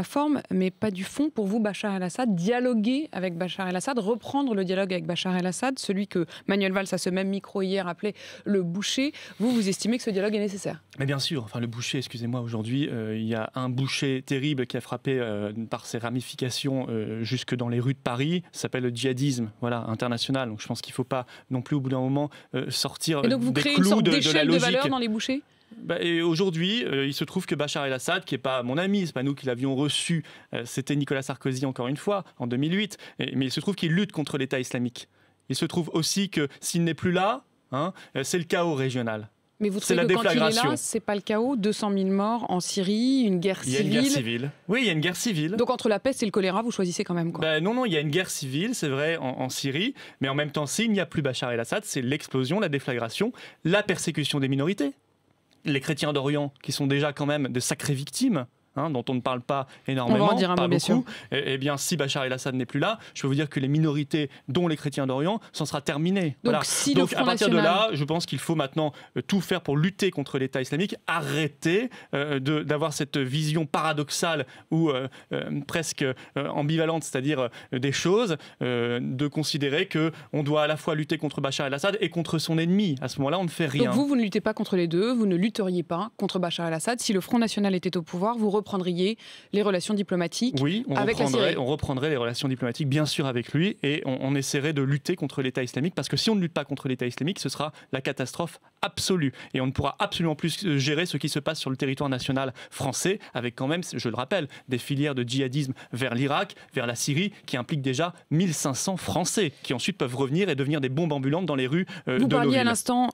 La forme, mais pas du fond. Pour vous, Bachar el-Assad, dialoguer avec Bachar el-Assad, reprendre le dialogue avec Bachar el-Assad, celui que Manuel Valls, à ce même micro hier, appelait le boucher, vous estimez que ce dialogue est nécessaire? Mais bien sûr, enfin le boucher, excusez-moi, aujourd'hui, il y a un boucher terrible qui a frappé par ses ramifications jusque dans les rues de Paris, ça s'appelle le djihadisme, voilà, international. Donc je pense qu'il ne faut pas non plus au bout d'un moment sortir et donc vous des créez clous une sorte de la d'échelle de logique. valeur dans les bouchers? Et aujourd'hui, il se trouve que Bachar el-Assad, qui n'est pas mon ami, c'est pas nous qui l'avions reçu, c'était Nicolas Sarkozy encore une fois, en 2008, mais il se trouve qu'il lutte contre l'État islamique. Il se trouve aussi que s'il n'est plus là, c'est le chaos régional. Mais vous trouvez que quand il est là, c'est pas le chaos? 200 000 morts en Syrie, une guerre civile. Il y a une guerre civile. Oui, il y a une guerre civile. Donc entre la peste et le choléra, vous choisissez quand même quoi? Non, il y a une guerre civile, c'est vrai, en Syrie. Mais en même temps, s'il n'y a plus Bachar el-Assad, c'est l'explosion, la déflagration, la persécution des minorités. Les chrétiens d'Orient, qui sont déjà quand même de sacrées victimes, dont on ne parle pas énormément, on va en dire un mot, bien sûr. Eh bien, si Bachar el-Assad n'est plus là, je peux vous dire que les minorités, dont les chrétiens d'Orient, s'en sera terminé. Donc, voilà. si Donc le à Front partir National... de là, je pense qu'il faut maintenant tout faire pour lutter contre l'État islamique, arrêter d'avoir cette vision paradoxale ou presque ambivalente, c'est-à-dire des choses, de considérer qu'on doit à la fois lutter contre Bachar el-Assad et contre son ennemi. À ce moment-là, on ne fait rien. Donc vous ne luttez pas contre les deux, vous ne lutteriez pas contre Bachar el-Assad. Si le Front National était au pouvoir, vous reprendriez les relations diplomatiques avec la Syrie. On reprendrait les relations diplomatiques, bien sûr, avec lui, et on essaierait de lutter contre l'État islamique, parce que si on ne lutte pas contre l'État islamique, ce sera la catastrophe absolue. Et on ne pourra absolument plus gérer ce qui se passe sur le territoire national français, avec quand même, je le rappelle, des filières de djihadisme vers l'Irak, vers la Syrie, qui impliquent déjà 1500 Français, qui ensuite peuvent revenir et devenir des bombes ambulantes dans les rues de nos villes. Vous parliez à l'instant